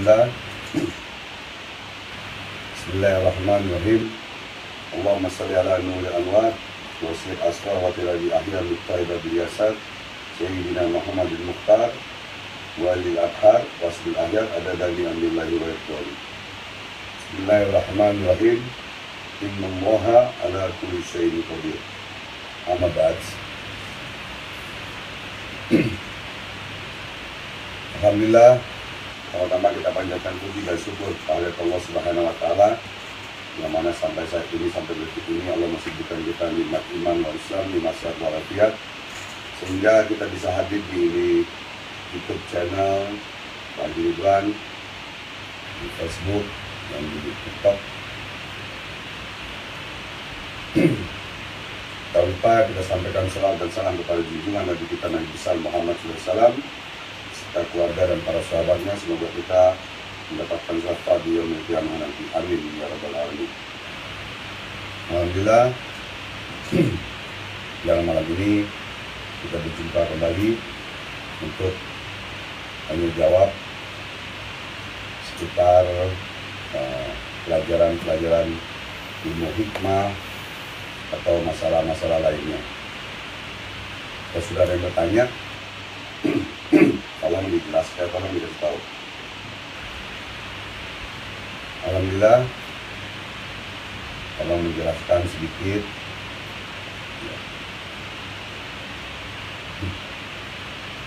Alhamdulillah. Bismillahirrahmanirrahim. Allahumma salli ala nuril anwar wa sayyid asrar wa tilabi ahyar muqtaiba bil yasar Sayyidina Muhammadin Mukhtar wa lil adhar wa asbil ahyar adadani amrillahi wa yaqwali. Bismillahirrahmanirrahim. Innallaha ala kulli syai'in qadir. Amma ba'd. Alhamdulillah, pertama kita panjatkan puji dan syukur kepada Allah Subhanahu wa taala yang mana sampai saat ini, sampai detik ini Allah masih berikan kita nikmat iman wal Islam, nikmat sehat walafiat, sehingga kita bisa hadir di YouTube channel Pak Gibran, di Facebook dan di TikTok. Tak lupa kita sampaikan salam dan salam kepada junjungan Nabi kita Nabi besar Muhammad SAW, serta keluarga dan para sahabatnya. Semoga kita mendapatkan syafaat di yaumil qiyamah nanti. Amin ya rabbal alamin. Alhamdulillah, dalam malam ini kita berjumpa kembali untuk tanya jawab seputar pelajaran-pelajaran ilmu hikmah atau masalah-masalah lainnya. Kalau sudah ada yang bertanya, tolong dijelaskan, tolong dikasih tahu. Alhamdulillah, tolong menjelaskan sedikit.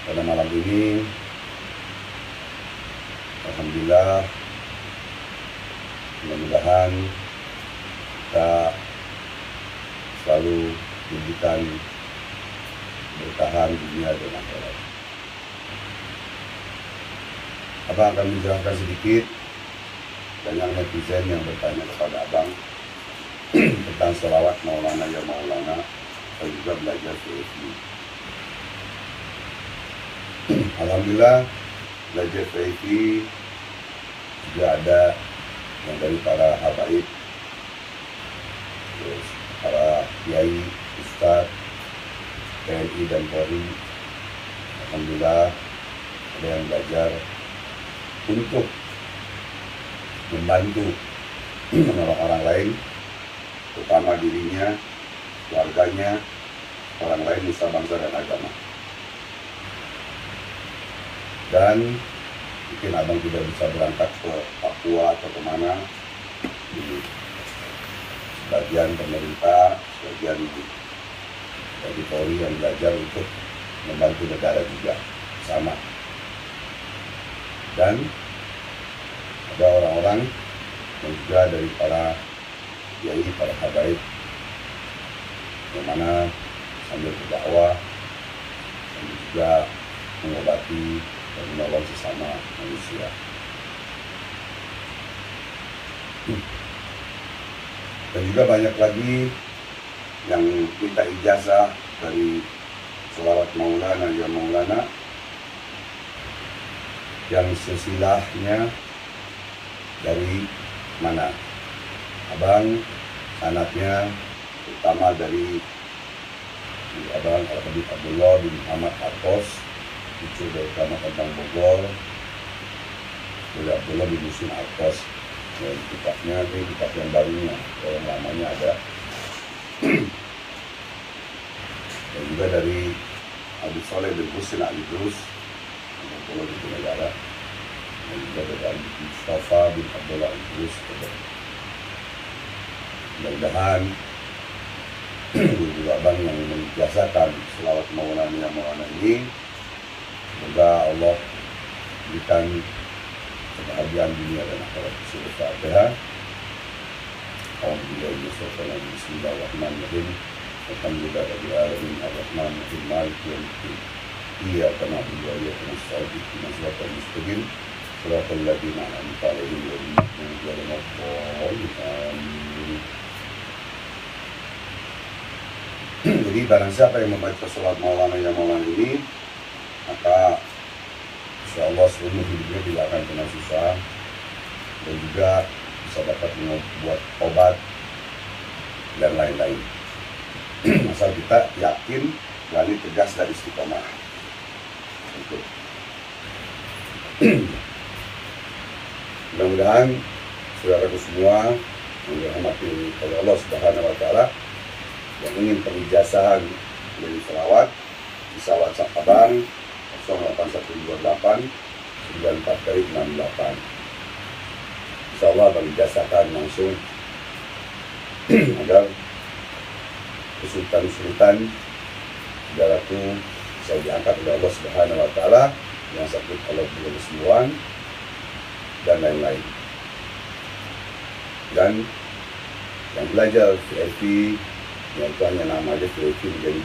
Pada malam ini, alhamdulillah, mudah-mudahan kita selalu diberikan bertahan dunia dan akhirat. Abang akan menjelaskan sedikit banyak netizen yang bertanya kepada abang tentang sholawat Maulana ya Maulana dan juga belajar VFI. Alhamdulillah, belajar VFI juga ada yang dari para habaib, terus para kiai, ustadz, TNI dan Polri. Alhamdulillah ada yang belajar untuk membantu orang-orang lain, terutama dirinya, keluarganya, orang lain, nusa bangsa dan agama. Dan mungkin abang tidak bisa berangkat ke Papua atau kemana, sebagian pemerintah, sebagian dari Polri yang belajar untuk membantu negara juga sama. Dan ada orang-orang yang juga dari para kiai, para habaib yang mana sambil berdakwah dan juga mengobati dan menolong sesama manusia. Dan juga banyak lagi yang minta ijazah dari sholawat Maulana ya Maulana yang silsilahnya dari mana. Abang sanadnya utama dari abang Al-Habib Abdullah bin Muhammad Atos, cucu dari Kama Kentang Bogor, dari Abdullah bin Muslim Atos. Dan kitabnya ini kitab yang barunya, yang lamanya ada. Dan juga dari Abu Saleh bin Husin Al-Idrus, yang di negara. Dan juga dari Mustafa bin Abdullah Al-Idrus. Mudah-mudahan guru abang yang menjasakan selawat Maulana Maulana ini, semoga Allah berikan kebahagiaan dunia dan akhirat. Al-Fatihah. Bismillahirrahmanirrahim. Alhamdulillahirabbil alamin arrahmanirrahim maliki yaumiddin. Iyyaka na'budu wa iyyaka nasta'in ihdinas siratal mustaqim siratal ladzina an'amta 'alaihim ghairil maghdubi 'alaihim waladdallin. Jadi barang siapa yang membaca salat Maulana ya Maulana ini, maka insyaallah seluruh hidupnya tidak akan pernah susah dan juga bisa dapat membuat obat dan lain-lain. Asal kita yakin, berani, tegas dan istiqomah. Mudah-mudahan saudaraku semua yang dirahmati oleh Allah Subhanahu wa Ta'ala yang ingin pengijazahan dari selawat bisa WhatsApp Abang 08128 9468. Insya Allah Abang ijazahkan langsung agar kesulitan-kesulitan saudaraku bisa diangkat oleh Allah Subhanahu wa Ta'ala, yang sakit Allah beri kesembuhan dan lain-lain. Dan yang belajar VIP, yang itu hanya nama aja, VIP menjadi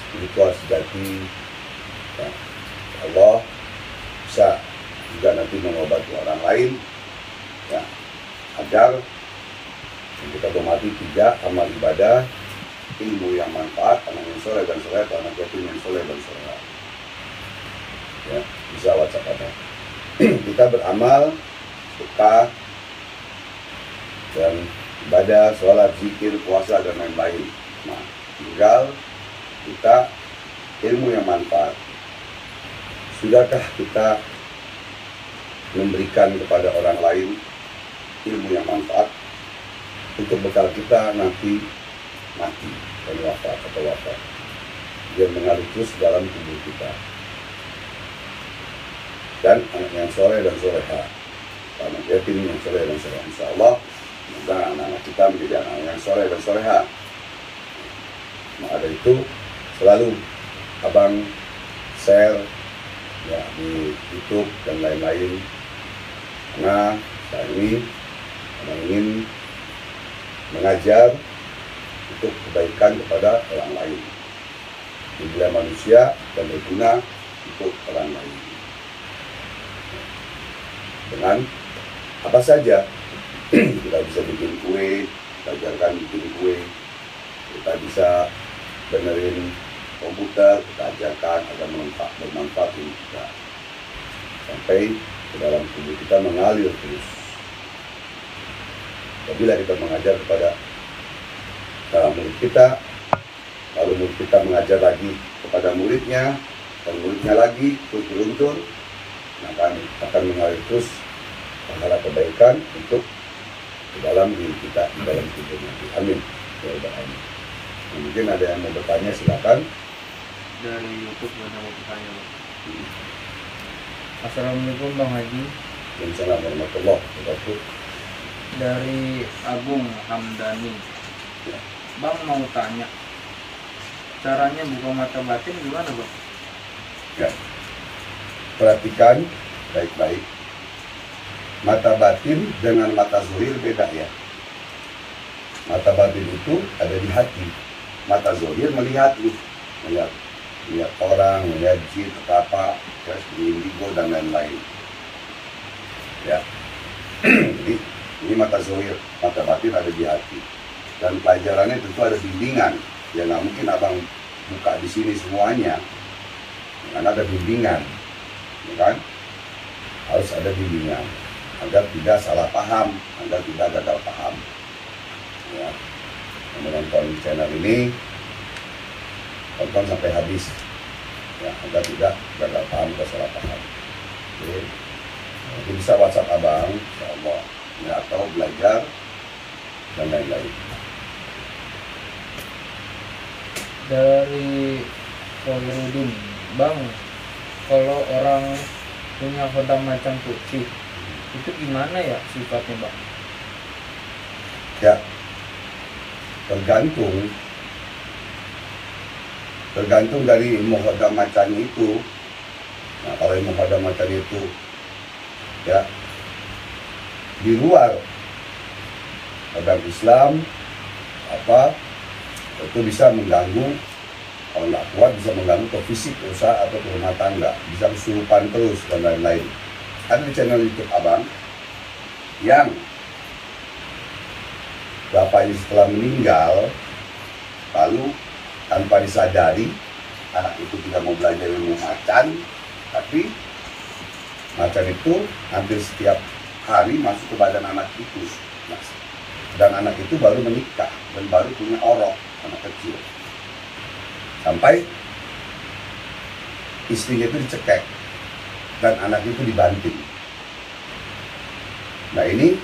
spiritual sejati, ya, Allah bisa juga nanti mengobati orang lain, ya, agar kita hormati 3 amal ibadah: ilmu yang manfaat, anak yang soleh dan soleh, atau anak yatim yang soleh dan soleh. Ya, bisa WhatsApp apa? Kita beramal, sedekah, dan ibadah, sholat, zikir, puasa, dan lain-lain. Nah, tinggal kita ilmu yang manfaat. Sudahkah kita memberikan kepada orang lain ilmu yang manfaat untuk bekal kita nanti mati dan wafat atau wafat, biar mengalir terus dalam tubuh kita. Dan anak yang soleh dan soleha, anak yatim yang soleh dan soleha, insya Allah semoga anak-anak kita menjadi anak yang soleh dan soleha. Nah, ada itu selalu Abang share ya di YouTube dan lain-lain, karena saya ini Abang ingin mengajar untuk kebaikan kepada orang lain, menjadi manusia dan berguna untuk orang lain. Dengan apa saja, kita bisa bikin kue, kita ajarkan bikin kue, kita bisa benerin komputer, kita ajarkan agar bermanfaat untuk kita, sampai ke dalam tubuh kita mengalir terus. Apabila kita mengajar kepada dalam murid kita, lalu murid kita mengajar lagi kepada muridnya, dan muridnya lagi terus beruntun, maka akan mengalir terus pahala kebaikan untuk di dalam diri kita, di dalam tubuh nanti. Amin. Ya Allah, amin. Mungkin ada yang mau bertanya, silakan. Dari YouTube ada mau bertanya. Assalamualaikum Bang Haji. Waalaikumsalam warahmatullahi wabarakatuh. Dari Agung Hamdani. Ya. Bang mau tanya, caranya buka mata batin gimana Bang? Ya. Perhatikan baik-baik. Mata batin dengan mata zuhir beda ya. Mata batin itu ada di hati. Mata zuhir melihat nih, melihat orang, melihat jin, apa, indigo dan lain-lain. Ya. Jadi ini mata zuhir, mata batin ada di hati. Dan pelajarannya tentu ada bimbingan. Ya nggak mungkin Abang buka di sini semuanya. Karena ada bimbingan. Ya kan? Harus ada bimbingan agar tidak salah paham, agar tidak gagal paham. Ya, yang menonton channel ini tonton sampai habis, ya, agar tidak gagal paham atau salah paham. Oke. Nanti bisa WhatsApp Abang, insya Allah, ya, atau belajar dan lain-lain. Dari Khairuddin, Bang, kalau orang punya kodam macan putih, itu gimana ya sifatnya Bang? Ya, tergantung dari ilmu kodam macan itu. Nah, kalau ilmu kodam macan itu ya di luar kodam Islam, apa itu bisa mengganggu. Kalau nggak kuat bisa mengganggu ke fisik, usaha atau ke rumah tangga, bisa kesurupan terus dan lain-lain. Ada di channel YouTube Abang yang bapaknya setelah meninggal, lalu tanpa disadari anak itu tidak mau belajar ilmu macan, tapi macan itu hampir setiap hari masuk ke badan anak itu, dan anak itu baru menikah dan baru punya orok, anak kecil. Sampai istrinya itu dicekek dan anak itu dibanting. Nah ini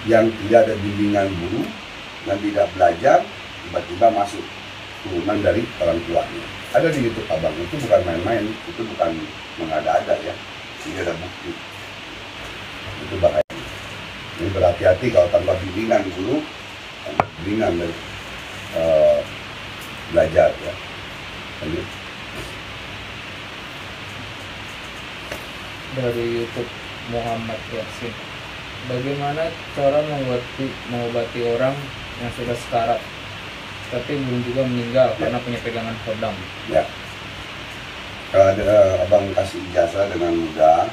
yang tidak ada bimbingan guru dan tidak belajar, tiba-tiba masuk turunan dari orang tuanya. Ada di YouTube abang, itu bukan main-main, itu bukan mengada-ada ya, ini ada bukti. Itu bahaya. Ini berhati-hati kalau tanpa bimbingan guru, tanpa bimbingan dari belajar ya. Lanjut. Dari YouTube Muhammad Yasin, bagaimana cara mengobati orang yang sudah sekarat tapi belum juga meninggal karena punya pegangan khodam? Ya, kalau ada abang kasih ijazah dengan mudah,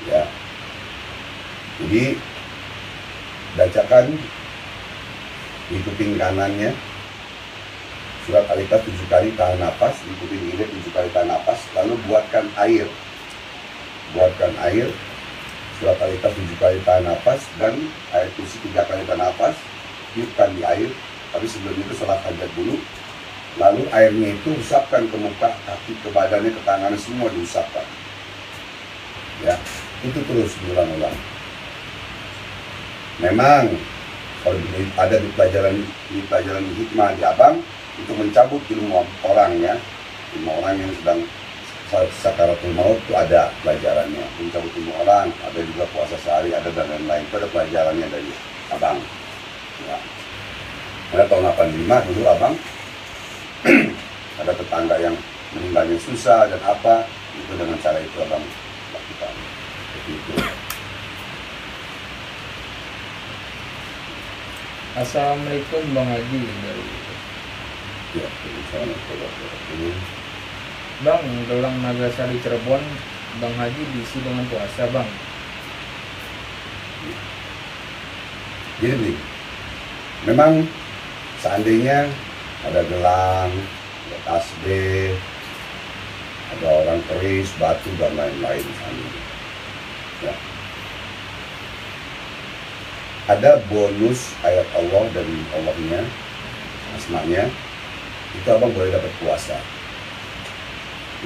ya. Jadi bacakan di kuping kanannya surat Al-Ikhlas 7 kali tahan nafas, di kuping kiri 7 kali tahan nafas, lalu buatkan air surat Al-Ikhlas 7 kali tahan nafas dan air kursi 3 kali tahan nafas, tiupkan di air. Tapi sebelum itu sholat hajat dulu, lalu airnya itu usapkan ke muka, kaki, ke badannya, ke tangannya, semua diusapkan ya. Itu terus diulang-ulang. Memang kalau ada di pelajaran hikmah di abang, untuk mencabut ilmu orang ya, ilmu orang yang sedang sakaratul maut itu ada pelajarannya. Mencabut ilmu orang, ada juga puasa sehari, ada dan lain-lain, itu ada pelajarannya dari abang ya. Ada tahun 85 dulu abang ada tetangga yang meninggalnya susah dan apa, itu dengan cara itu abang lakukan seperti itu. Assalamualaikum Bang Haji. Dari Ya, ini Bang, Gelang Nagasari Cirebon, Bang Haji diisi dengan puasa Bang. jadi memang seandainya ada gelang, ada tasbih, ada orang keris, batu dan lain-lain ya. Ada bonus ayat Allah dari Allahnya, asmanya, itu abang boleh dapat puasa.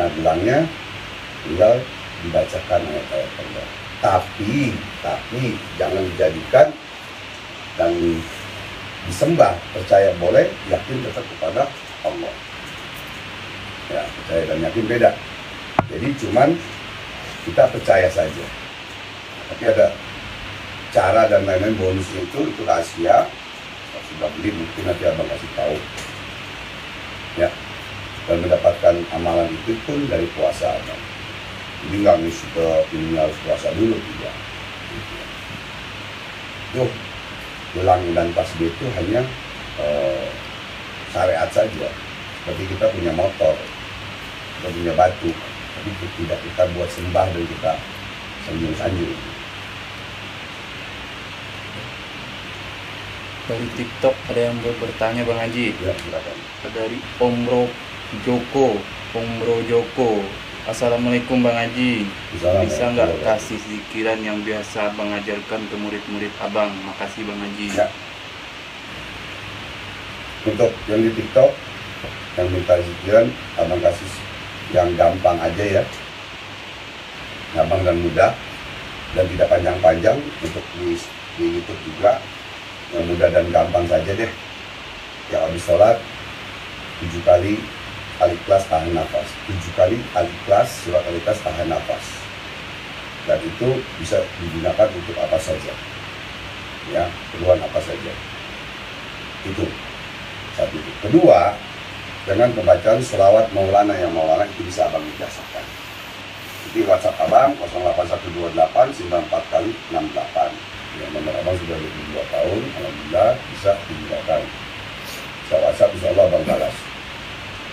Nah gelangnya tinggal dibacakan ayat-ayat Allah. Tapi jangan dijadikan dan disembah. Percaya boleh, yakin tetap kepada Allah. Ya, percaya dan yakin beda. Jadi cuman kita percaya saja. Tapi ada cara dan lain-lain bonusnya itu rahasia. Kalau sudah beli mungkin nanti abang kasih tahu. Ya, dan mendapatkan amalan itu pun dari puasa abang. Jadi nggak mesti ke ini harus puasa dulu, tidak. Tuh, gelang dan tasbih itu hanya syariat saja. Seperti kita punya motor, kita punya batu, tapi tidak kita buat sembah dan kita sanjung-sanjung. Dari TikTok ada yang bertanya Bang Haji. Ya, silakan. Dari Omro Joko. Assalamualaikum Bang Haji. Bisa nggak kasih zikiran yang biasa Abang ajarkan ke murid-murid Abang? Makasih Bang Haji. Ya. Untuk yang di TikTok yang minta zikiran, abang kasih yang gampang aja ya, gampang dan mudah dan tidak panjang-panjang. Untuk di YouTube juga yang mudah dan gampang saja deh. Yang habis sholat 7 kali Al-Ikhlas tahan nafas, 7 kali Al-Ikhlas, surat Al-Ikhlas tahan nafas, dan itu bisa digunakan untuk apa saja ya, keperluan apa saja. Itu satu. Kedua, dengan pembacaan sholawat Maulana, yang Maulana itu bisa abang ijazahkan. Jadi WhatsApp abang 08128 94 kali 68 ya, nomor abang sudah 22 tahun, alhamdulillah bisa digunakan. Bisa WhatsApp, insya Allah abang balas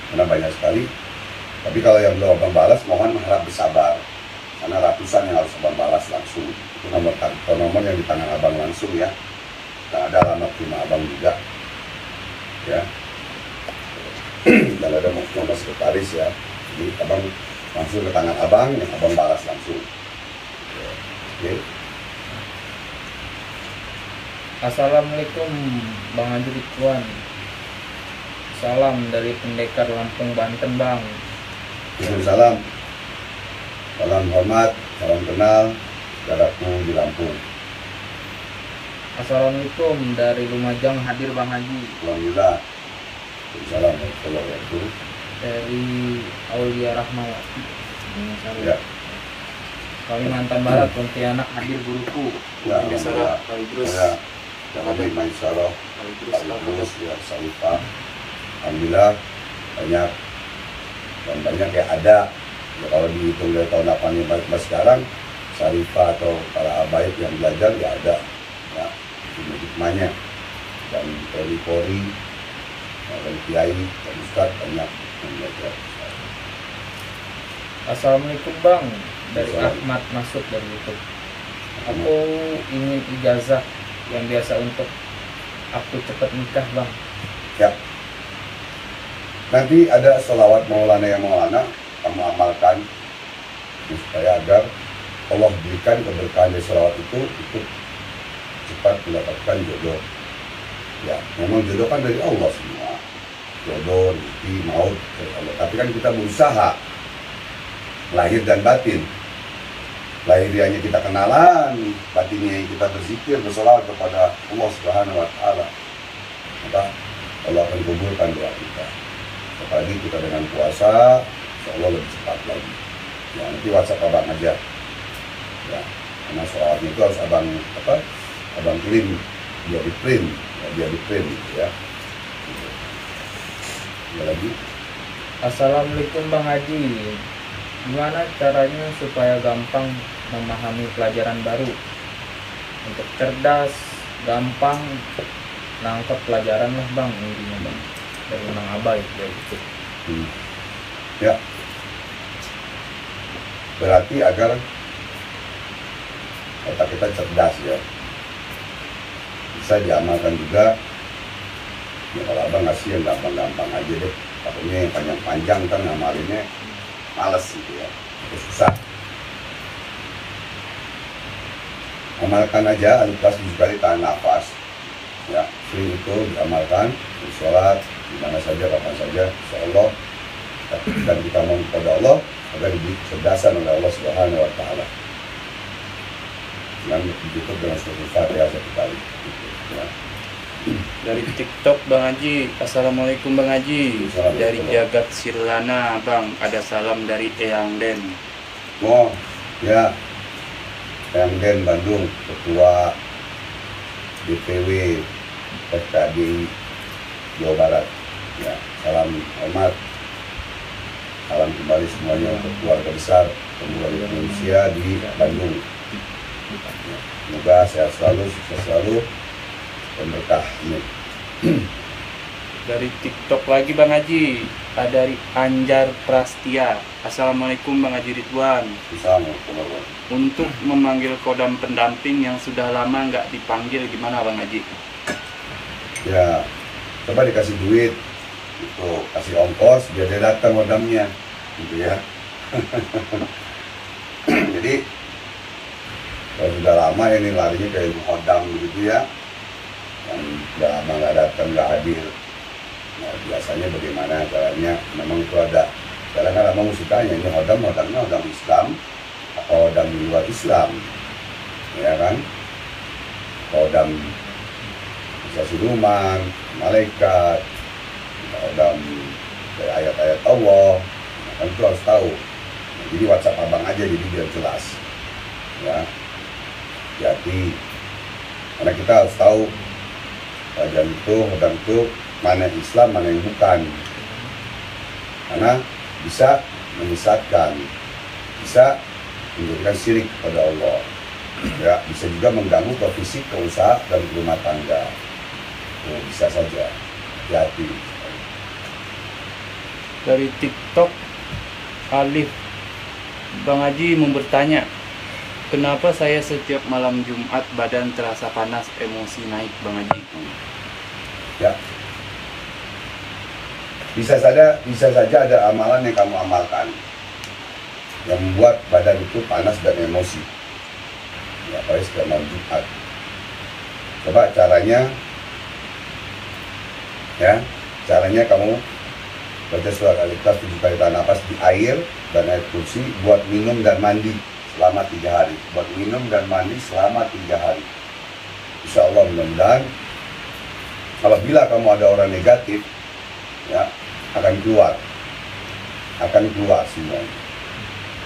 karena banyak sekali. Tapi kalau yang belum abang balas, mohon harap bersabar karena ratusan yang harus abang balas langsung. Itu nomor yang di tangan abang langsung ya, dan ada alamat rumah abang juga ya, dan ada nomor sekretaris ya. Jadi abang langsung ke tangan abang, yang abang balas langsung. Oke. Assalamualaikum Bang Haji Ridwan. Salam dari Pendekar Lampung, Banten Bang. Waalaikumsalam. Salam hormat, salam kenal saudaraku di Lampung. Assalamualaikum dari Lumajang, hadir Bang Haji. Alhamdulillah. Assalamualaikum warahmatullahi wabarakatuh. Dari Aulia Rahmawati. Ya. Kalimantan Barat, Pontianak, hadir guruku. Ya, Biasalah, alhamdulillah. Idrus. Ya, Kami Maisarah, Idrus. ya, Salifah. Alhamdulillah banyak dan banyak yang ada. Ya, kalau dihitung dari tahun 85 sekarang, Sarifah atau para abaid yang belajar ya ada, ya, hikmahnya. Dan Polri, dan Kiai, dan Ustadz banyak yang belajar. Assalamualaikum Bang, dari Assalamualaikum. Ahmad Masuk dari YouTube. Aku ingin ijazah yang biasa untuk aku cepat nikah Bang. Ya. Nanti ada sholawat Maulana yang Maulana, kamu amalkan supaya agar Allah berikan keberkahan dari sholawat itu untuk cepat mendapatkan jodoh. Ya, memang jodoh kan dari Allah semua. Jodoh, rezeki, maut dari Allah. Tapi kan kita berusaha lahir dan batin. Lahirianya kita kenalan, batinnya kita berzikir, bersolawat kepada Allah Subhanahu wa Ta'ala. Maka Allah akan kabulkan doa kita. Apalagi kita dengan puasa, insya Allah lebih cepat lagi. Ya, nanti WhatsApp abang aja. Ya, karena soalnya itu harus abang kirim, biar di print, gitu ya. Ya lagi. Assalamualaikum Bang Haji. Gimana caranya supaya gampang memahami pelajaran baru? Untuk cerdas, gampang nangkep pelajaran lah Bang, intinya Bang. Dari Mang Abai dari itu. Ya. Berarti agar otak kita cerdas ya. Bisa diamalkan juga. Ya kalau abang ngasih yang gampang-gampang aja deh. Takutnya yang panjang-panjang kan ngamalinnya males gitu ya. Terus susah. Amalkan aja alif kelas 7 kali tahan nafas. Ya, sering itu diamalkan di sholat, di mana saja, kapan saja, insya Allah. Dan kita mohon kepada Allah agar diberi kecerdasan oleh Allah Subhanahu wa Ta'ala. Dengan ditutup dengan surat Al-Fatihah satu kali. Gitu, ya. Dari TikTok Bang Haji. Assalamualaikum Bang Haji. Assalamualaikum. Dari Jagat Sirlana Bang, ada salam dari Eyang Den. Oh, ya, Yang Den Bandung, Ketua DPW FKDI Jawa Barat. Ya, salam hormat. Salam kembali semuanya untuk keluarga besar Pemuda Indonesia di Bandung. Ya, semoga sehat selalu, sukses selalu, dan berkah. Amin. Dari TikTok lagi Bang Haji. Ada dari Anjar Prastia. Assalamualaikum Bang Haji Ridwan. Assalamualaikum warahmatullahi wabarakatuh. Untuk memanggil kodam pendamping yang sudah lama nggak dipanggil, gimana Bang Haji? Ya, coba dikasih duit, itu kasih ongkos biar dia datang kodamnya, gitu ya. Jadi kalau sudah lama ini larinya kayak kodam begitu ya, yang udah lama nggak datang, nggak hadir. Nah, biasanya bagaimana caranya? Memang itu ada. Sekarang kan abang mesti tanya, ini hodamnya hodam Islam atau hodam di luar Islam, ya kan? Hodam bisa siluman, malaikat, hodam dari ayat-ayat Allah, nah, kan itu harus tahu. Nah, jadi WhatsApp abang aja jadi biar jelas, ya. Jadi karena kita harus tahu hodam itu mana Islam, mana yang bukan. Karena bisa menyesatkan, bisa menjadikan syirik pada Allah. Ya, bisa juga mengganggu ke fisik, ke usaha, dan ke rumah tangga. Oh, bisa saja. Hati-hati. Dari TikTok Alif, Bang Haji mau bertanya, kenapa saya setiap malam Jumat badan terasa panas, emosi naik Bang Haji? Ya. Bisa saja ada amalan yang kamu amalkan yang membuat badan itu panas dan emosi. Ya, apalagi setiap malam Jumat. Coba caranya kamu baca surat Al-Ikhlas 7 kali tahan nafas di air dan air kursi buat minum dan mandi selama 3 hari. Buat minum dan mandi selama 3 hari. Insya Allah mudah-mudahan apabila kamu ada orang negatif, ya akan keluar semuanya,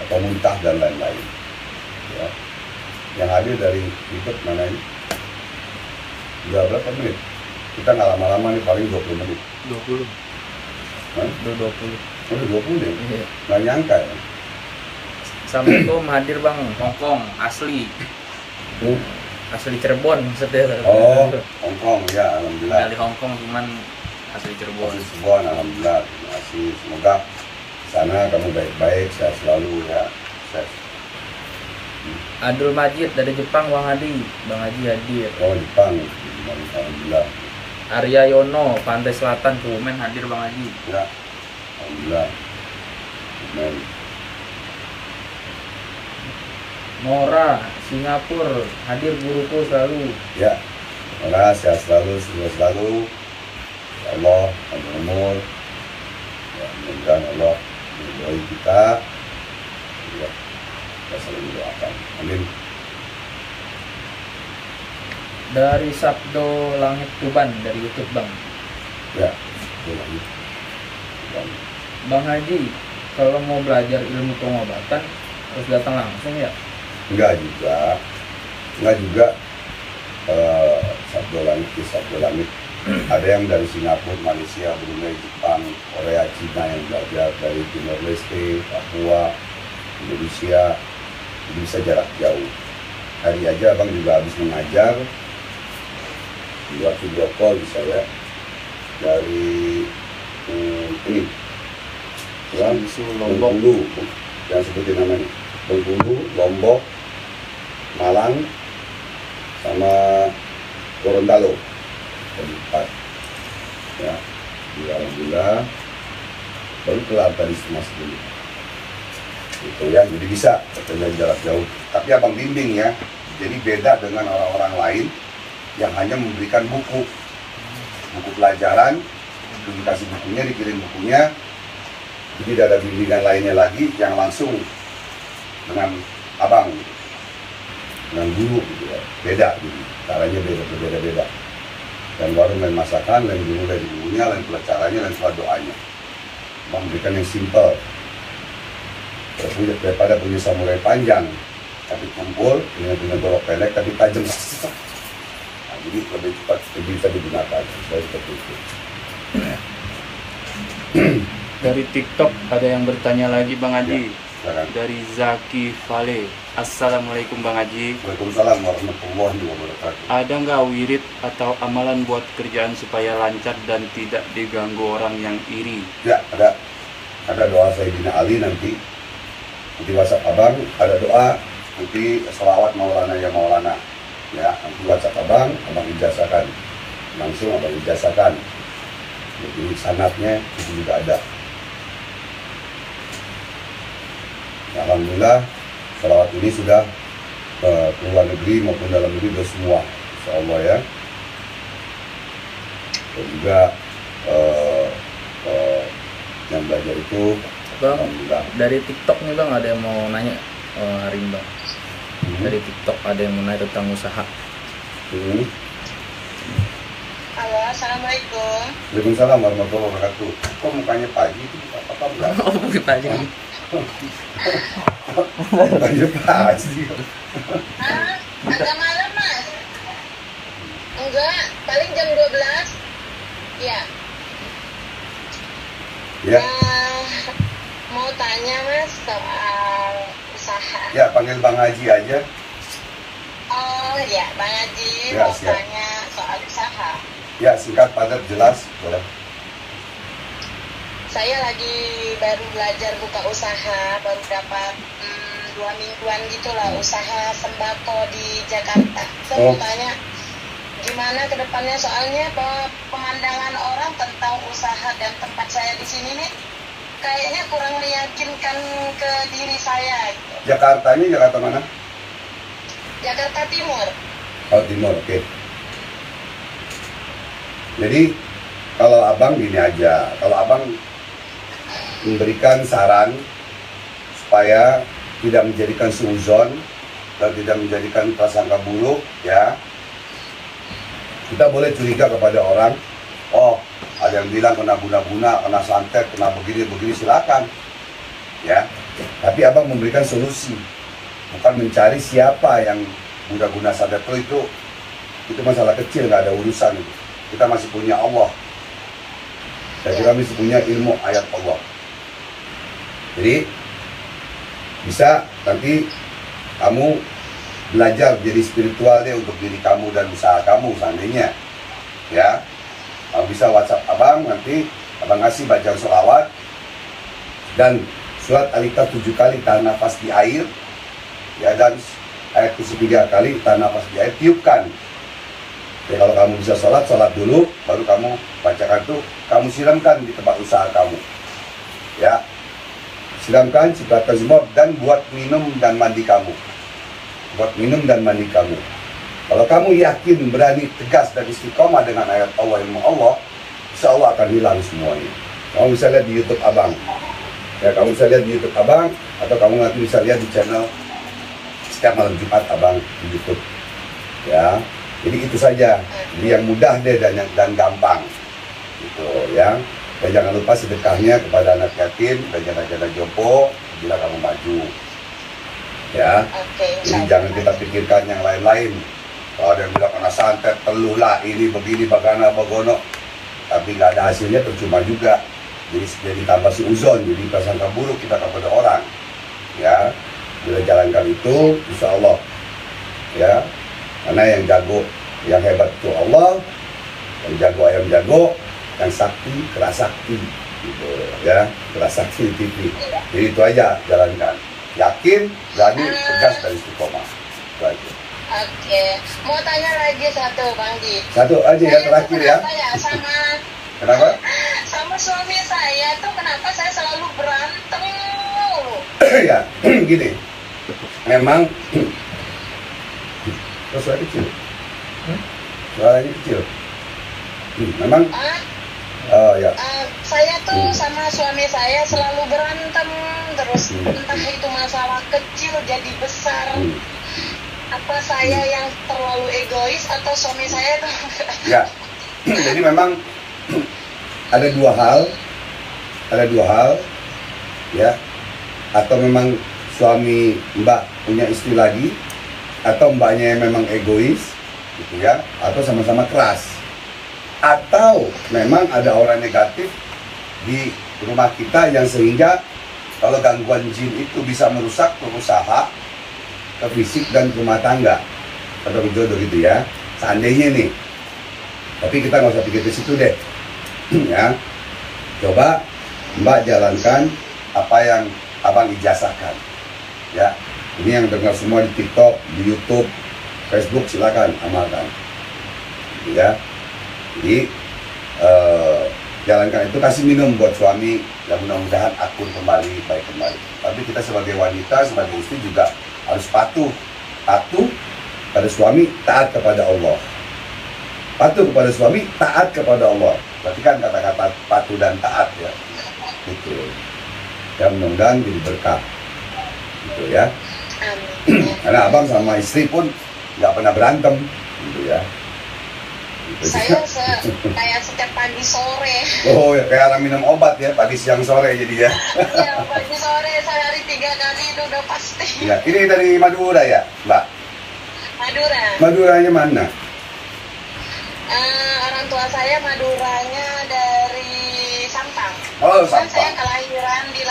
atau muntah dan lain-lain. Ya. Yang hadir dari YouTube mana ini? Udah berapa menit? Kita nggak lama-lama nih, paling 20 menit. 20. Hah? Udah 20. Udah 20 deh. Iya. Nggak nyangka ya. Assalamualaikum, hadir Bang, Hongkong asli. Asli Cirebon maksudnya. Oh, Hongkong ya, alhamdulillah. Dari Hongkong cuman asli Cirebon. Masih Cirebon, alhamdulillah. Terima kasih. Semoga sana kamu baik-baik, sehat selalu ya. Sehat. Abdul Majid dari Jepang, Bang Hadi. Bang Haji hadir. Oh, Jepang. Alhamdulillah. Arya Yono, Pantai Selatan, Kebumen hadir Bang Haji. Ya, alhamdulillah. Amin. Nora, Singapura, hadir guruku selalu. Ya, semoga sehat selalu, sukses selalu. Ya Allah, panjang umur. Ya, mudah-mudahan Allah meridhoi kita. Ya, kita selalu doakan. Amin. Dari Sabdo Langit Tuban dari YouTube Bang. Ya, betul lagi. Dan Bang Haji, kalau mau belajar ilmu pengobatan harus datang langsung ya? enggak juga Sabdo Langit di Sabdo Langit. Ada yang dari Singapura, Malaysia, Brunei, Jepang, Korea, Cina yang belajar dari Timor Leste, Papua, Indonesia. Jadi bisa jarak jauh. Hari aja Abang juga habis mengajar buat video call bisa ya dari ini Lombok. Bengkulu, yang sebutin namanya Bengkulu, Lombok, Malang, sama Gorontalo. Jadi 4 ya, alhamdulillah baru kelar tadi mas dulu itu ya, jadi bisa dari jarak jauh. Tapi Abang bimbing ya, jadi beda dengan orang-orang lain yang hanya memberikan buku pelajaran, dikasih bukunya, dikirim bukunya, jadi tidak ada bimbingan lainnya lagi yang langsung dengan Abang, dengan guru gitu ya. Beda gitu, caranya berbeda-beda. Dan baru lain masakan, lain guru dari gurunya, lain pula caranya, lain pula doanya. Memberikan yang simple. Daripada punya samurai panjang tapi kumpul, dengan golok pendek tapi tajam. Nah, jadi lebih cepat, lebih bisa digunakan. Seperti itu. Dari TikTok ada yang bertanya lagi Bang Haji. Silakan. Dari Zaki Vale. Assalamualaikum Bang Haji. Waalaikumsalam warahmatullahi wabarakatuh. Ada nggak wirid atau amalan buat kerjaan supaya lancar dan tidak diganggu orang yang iri? Ya, ada doa Sayyidina Ali nanti di WhatsApp Abang, ada doa nanti selawat Maulana ya Maulana. Ya, nanti WhatsApp Abang ijazahkan. Langsung Abang ijazahkan. Jadi sanatnya itu juga ada. Alhamdulillah, salawat ini sudah ke luar negeri maupun dalam negeri sudah semua, insya Allah ya. Dan juga yang belajar itu, Bang, alhamdulillah. dari TikTok nih Bang, ada yang mau nanya hari ini Bang. Dari TikTok ada yang mau nanya tentang usaha. Halo, assalamualaikum. Waalaikumsalam warahmatullahi wabarakatuh. Kok mukanya pagi itu apa enggak? Oh, bukan aja. Mukanya pagi. Ah, agak malam mas? Enggak, paling jam 12. Ya. Ya, Mau tanya mas soal usaha. ya panggil Bang Haji aja. Oh ya, Bang Haji Ya, mau siap. tanya soal usaha. Ya, singkat padat jelas, boleh. Saya lagi baru belajar buka usaha, baru dapat 2 mingguan gitulah usaha sembako di Jakarta. Saya Oh. mau tanya gimana ke depannya, soalnya pemandangan orang tentang usaha dan tempat saya di sini nih kayaknya kurang meyakinkan ke diri saya. Jakarta ini Jakarta mana? Jakarta Timur. Oh, Timur, oke. Jadi kalau Abang gini aja, kalau Abang memberikan saran supaya tidak menjadikan suuzon dan tidak menjadikan prasangka buruk, ya. Kita boleh curiga kepada orang, oh ada yang bilang kena guna-guna, kena santet, kena begini-begini, silakan, ya. Tapi abang memberikan solusi, bukan mencari siapa yang guna-guna santet itu masalah kecil, nggak ada urusan itu. Kita masih punya Allah, dan kita masih punya ilmu ayat Allah. Jadi bisa nanti kamu belajar jadi spiritual deh untuk diri kamu dan usaha kamu seandainya, ya. Kamu bisa WhatsApp abang, nanti abang ngasih bacaan sholawat dan surat Al-Ikhlas 7 kali, tahan nafas di air, ya, dan ayat kursi 3 kali, tahan nafas di air, tiupkan. Ya, kalau kamu bisa sholat dulu, baru kamu bacakan tuh, kamu siramkan di tempat usaha kamu, ya. Siramkan, cipratan semua, dan buat minum dan mandi kamu. Buat minum dan mandi kamu. Kalau kamu yakin, berani, tegas, dan istiqomah dengan ayat Allah, ilmu Allah, insya Allah akan hilang semuanya. Kamu bisa lihat di YouTube abang. Ya, kamu bisa lihat di YouTube abang, atau kamu nanti bisa lihat di channel setiap malam Jumat abang di YouTube. Ya, jadi itu saja. Jadi yang mudah deh dan gampang. Gitu, ya. Dan jangan lupa sedekahnya kepada anak yatim dan janda-janda jompo bila kamu maju. Ya. Jadi jangan kita pikirkan yang lain-lain. Kalau ada yang bilang kena santet, teluh lah, ini begini, bagaimana, bagono. Tapi nggak ada hasilnya, percuma juga. Jadi tambah suuzon, jadi prasangka buruk kita kepada orang. Ya. Bila jalankan itu, insya Allah. Ya. Karena yang jago, yang hebat itu Allah. Yang jago ayam jago. Yang sakti, keras sakti, gitu, ya, keras sakti TV. Jadi itu aja, jalankan. Yakin, berani, tegas, dan istiqomah. Itu aja. Oke, mau tanya lagi satu, Bang Ji. Satu aja ya, terakhir ya. Kenapa? Sama suami saya tuh kenapa saya selalu berantem mulu? Ya, gini. Memang suara kecil. Suaranya kecil. Memang oh, ya. Saya tuh sama suami saya selalu berantem terus, entah itu masalah kecil jadi besar. Apa saya yang terlalu egois atau suami saya tuh? Ya, jadi memang ada dua hal, ya. Atau memang suami mbak punya istri lagi, atau mbaknya yang memang egois, gitu ya, atau sama-sama keras. Atau memang ada orang negatif di rumah kita yang sehingga kalau gangguan jin itu bisa merusak ke usaha, ke fisik dan ke rumah tangga atau ke jodoh gitu ya. Seandainya nih, tapi kita nggak usah pikir ke situ deh. Ya, coba mbak jalankan apa yang abang ijazahkan. Ya, ini yang dengar semua di TikTok, di YouTube, Facebook, silakan amalkan. Ya. Jadi jalankan itu, kasih minum buat suami, dan mudah-mudahan akur kembali, baik kembali. Tapi kita sebagai wanita, sebagai istri juga harus patuh pada suami, taat kepada Allah. Patuh kepada suami, taat kepada Allah. Berarti kan kata-kata patuh dan taat ya. Gitu. Ya, mudah-mudahan jadi berkah. Gitu ya. Karena abang sama istri pun nggak pernah berantem, gitu ya. Saya kayak setiap pagi sore. Oh ya, kayak orang minum obat ya, pagi siang sore jadi ya. Iya, pagi sore sehari 3 kali itu udah pasti. Ya, ini dari Madura ya, Mbak? Madura. Maduranya mana? Orang tua saya Maduranya dari Sampang. Oh, Cuman Sampang. saya kelahiran di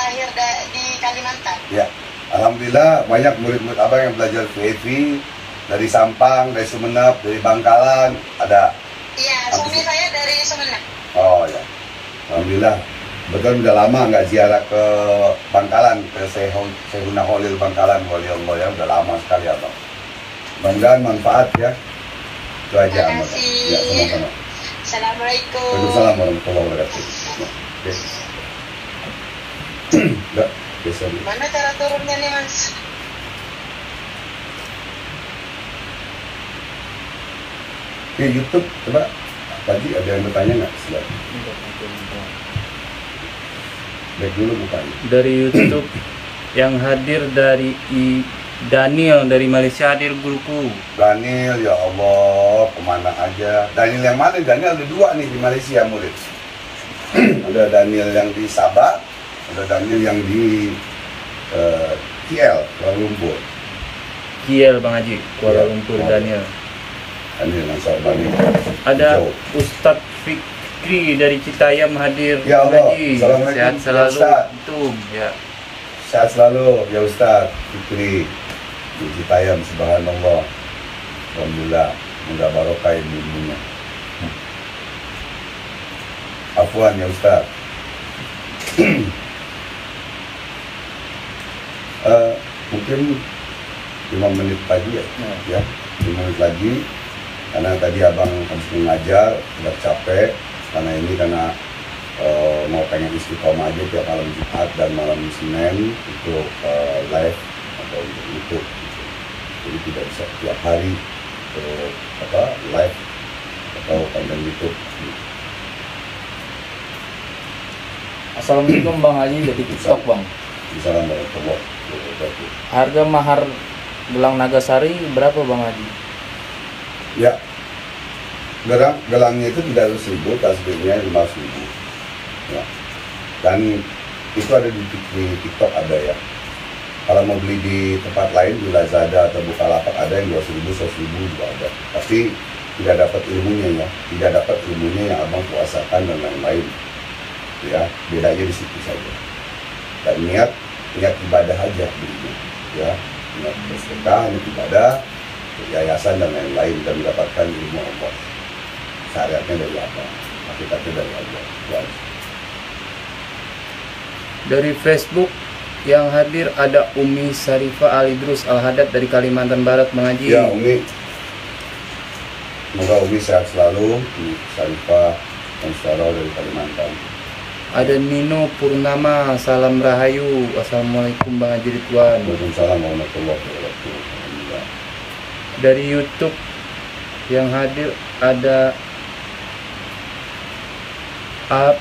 Kalimantan. Ya, alhamdulillah banyak murid-murid abang yang belajar VV dari Sampang, dari Sumeneb, dari Bangkalan, ada. Iya, suami saya dari Sumeneb. Oh ya, alhamdulillah. Betul udah lama nggak ziarah ke Bangkalan, ke Sehuna Holil Bangkalan, Holil ya, udah lama sekali abang. Mudah-mudahan manfaat ya. Itu aja. Terima kasih. Ya, sama-sama. Assalamualaikum. Waalaikumsalam warahmatullahi wabarakatuh. Oke. Enggak, biasa. Mana cara turunnya nih, Mas? Di YouTube, coba tadi ada yang bertanya nggak? Silakan. Baik dulu bukanya. Dari YouTube Yang hadir dari Daniel dari Malaysia hadir guruku. Daniel, ya Allah, kemana aja? Daniel yang mana? Daniel ada 2 nih di Malaysia murid. Ada Daniel yang di Sabah, ada Daniel yang di KL, Kuala Lumpur. KL Bang Haji, Kuala Ya, Lumpur ada. Daniel. Daniel yang Sabani. Ada Jauh. Ustadz Fikri dari Citayam hadir. Ya Bang Allah, Haji. Assalamualaikum, Sehat ya selalu. Ustaz. Tum, ya. Sehat selalu ya Ustaz Fikri di Citayam, subhanallah. Alhamdulillah, semoga barokah ilmunya. Afwan ya Ustaz. Mungkin 5 menit lagi ya, 5 menit lagi, karena tadi abang habis mengajar udah capek, karena mau pengen istiqomah aja tiap malam Jumat dan malam Senin untuk live atau untuk YouTube, jadi tidak bisa tiap hari live atau konten YouTube. Assalamualaikum Bang Haji dari TikTok Bang. Misalnya warahmatullahi wabarakatuh. Harga mahar gelang Nagasari berapa Bang Haji? Ya, gelangnya itu 300.000, tasbihnya 5.000. Ya. Dan itu ada di TikTok ada ya. Kalau mau beli di tempat lain di Lazada atau Bukalapak ada yang 2.000, 1.000 juga ada. Tapi tidak dapat ilmunya ya, tidak dapat ilmunya yang abang puasakan dan lain-lain. Ya, bedanya di situ saja. Dan niat ibadah aja belinya. Ya, niat bersedekah, niat ibadah, yayasan dan lain-lain, dan mendapatkan ilmu Allah. Syariatnya dari apa? Hakikatnya dari Allah. Itu aja. Dari Facebook yang hadir ada Umi Syarifah Alidrus Al-Hadad dari Kalimantan Barat Bang Haji. Ya Umi, semoga Umi sehat selalu. Umi Syarifah Ansara dari Kalimantan. Ada Nino Purnama, salam rahayu. Assalamualaikum Bang Haji Ridwan. Waalaikumsalam warahmatullahi wabarakatuh. Alhamdulillah. Dari YouTube yang hadir ada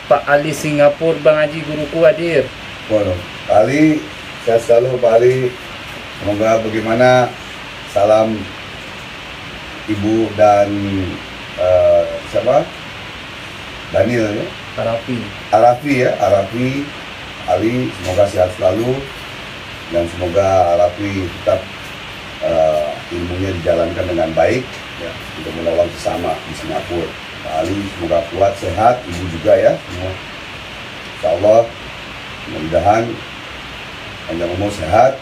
Pak Ali Singapura Bang Haji, guruku hadir. Waduh, Pak Ali, sehat selalu Pak Ali. Semoga bagaimana, salam Ibu dan siapa? Daniel ya? Arafi ya, Arafi Ali, semoga sehat selalu dan semoga Arafi tetap ilmunya dijalankan dengan baik ya, untuk menolong sesama di Singapura. Pak Ali semoga kuat, sehat, ibu juga ya semua. Insya Allah, mudah-mudahan panjang umur, sehat,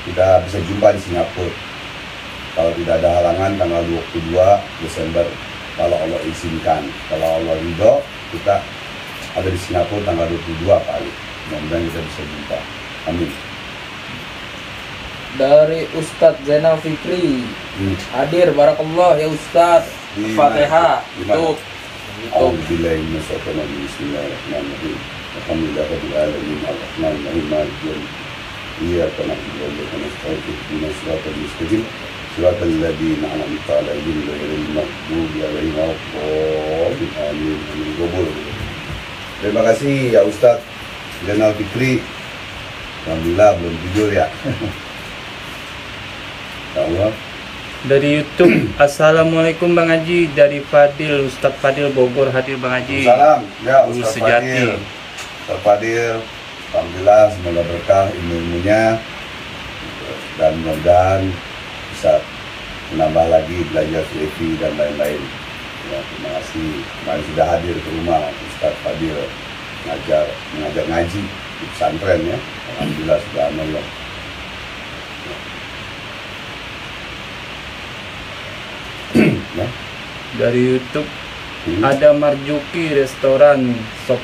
kita bisa jumpa di Singapura. Kalau tidak ada halangan tanggal 22 Desember, kalau Allah izinkan, kalau Allah ridho, kita ada di Singapura tanggal 22 kali. Mudah-mudahan kita bisa jumpa. Amin. Dari Ustadz Zainal Fikri hadir, barakallah ya Ustadz. Fatihah untuk Alhamdulillah, bismillahirrahmanirrahim. Alhamdulillah rabbil alamin, arrahmanir rahim, maliki yaumiddin. Iyyaka na'budu wa iyyaka nasta'in, ihdinas siratal mustaqim, siratal ladzina an'amta 'alaihim ghairil maghdubi 'alaihim waladdallin. Amin. Amin. Terima kasih ya Ustadz Zainal Fikri. Alhamdulillah belum tidur ya. Ya Allah. Dari YouTube, Assalamualaikum Bang Haji, dari Fadil, Ustadz Fadil Bogor hadir Bang Haji. Salam ya Guru Ustadz sejati. Fadil. Ustadz Fadil, alhamdulillah semoga berkah ilmunya dan mudah-mudahan bisa menambah lagi belajar filosofi dan lain-lain. Ya, terima kasih. Kemarin sudah hadir ke rumah Ustadz Fadil mengajar ngaji di pesantren ya. Alhamdulillah, subhanallah. Ya. Dari YouTube ada Marjuki Restoran Sop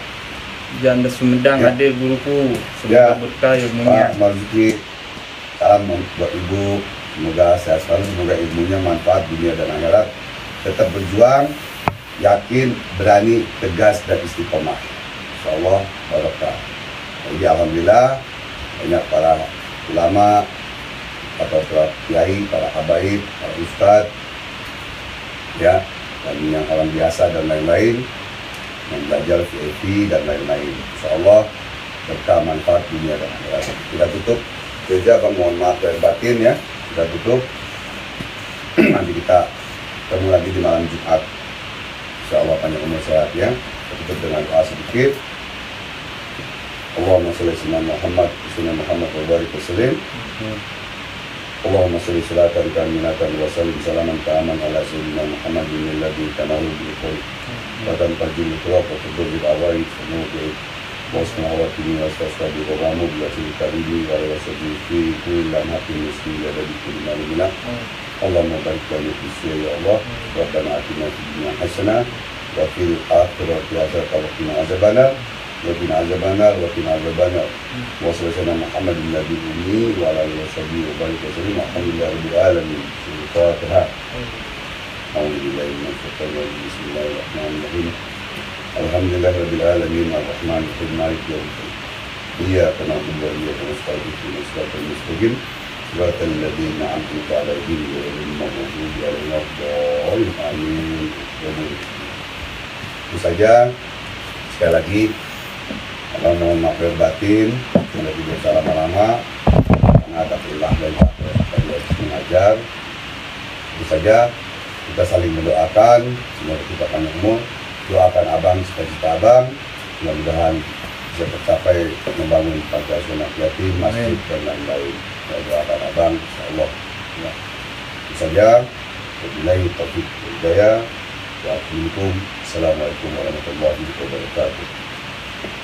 Janda Sumedang Ya. hadir guruku. Ya. Semoga berkah ilmunya. Pak Marzuki, salam buat Ibu, semoga sehat selalu, semoga ilmunya manfaat dunia dan akhirat. Tetap berjuang, yakin, berani, tegas, dan istiqomah. Insyaallah barokah. Jadi alhamdulillah banyak para ulama, atau para kiai, para habaib, para ustadz, ya, dan yang orang biasa dan lain-lain yang belajar VIP dan lain-lain. Insyaallah berkah manfaat dunia dan akhirat. Kita tutup gereja, Bang, mohon maaf lahir batin ya. Kita tutup. Nanti kita ketemu lagi di malam Jumat. Insya Allah panjang umur sehat ya. Kita tutup dengan doa sedikit. Allahumma sholli ala Muhammad wa barik wa sallim. Allahumma sholli salatan kamilatan wa sallim salaman ta'aman ala sayyidina Muhammadin alladhi tanalu bil qawl wa tanfajil turab wa tudrib awai sunubi wa samawati wa tastabi wa ramu bi asli karimi wa wasadi fi kulli lamatin muslim ya dari kulli malimina. Allahumma barik lana fi sirri ya Allah. Rabbana atina fid dunya hasanah wa fil akhirati hasanah wa qina azabannar. وقنا عذاب النار وقنا عذاب النار وصلى سيدنا محمد النبي الأمي وعلى آله وصحبه وبارك وسلم والحمد لله رب العالمين. الفاتحة. أعوذ بالله من الشيطان الرجيم بسم الله الرحمن الرحيم الحمد لله رب العالمين الرحمن الرحيم مالك يوم الدين إياك نعبد وإياك نستعين اهدنا الصراط المستقيم صراط الذين أنعمت عليهم غير المغضوب عليهم ولا الضالين آمين. Itu saja. Sekali lagi kalau mohon maaf lahir batin, tidak bisa lama-lama karena ada perintah dan tadi harus mengajar. Itu saja, kita saling mendoakan semoga kita panjang umur. Doakan abang cita-cita abang, mudah-mudahan bisa tercapai membangun panti asuhan yatim, masjid dan lain-lain. Saya doakan abang, insya Allah. Ya. Itu saja. Wabillahi taufiq wal hidayah. Assalamualaikum warahmatullahi wabarakatuh.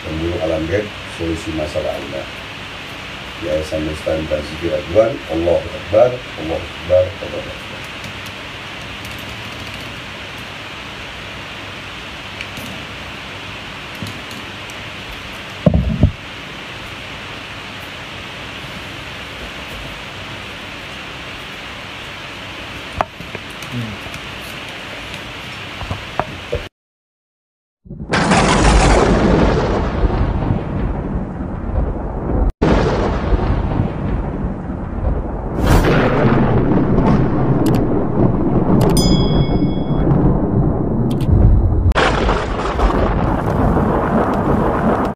Pemburu Alam Gaib, solusi masalah Anda. Yayasan Lestari dan Zikir Ridwan. Allahu Akbar, Allahu Akbar, Allahu Akbar.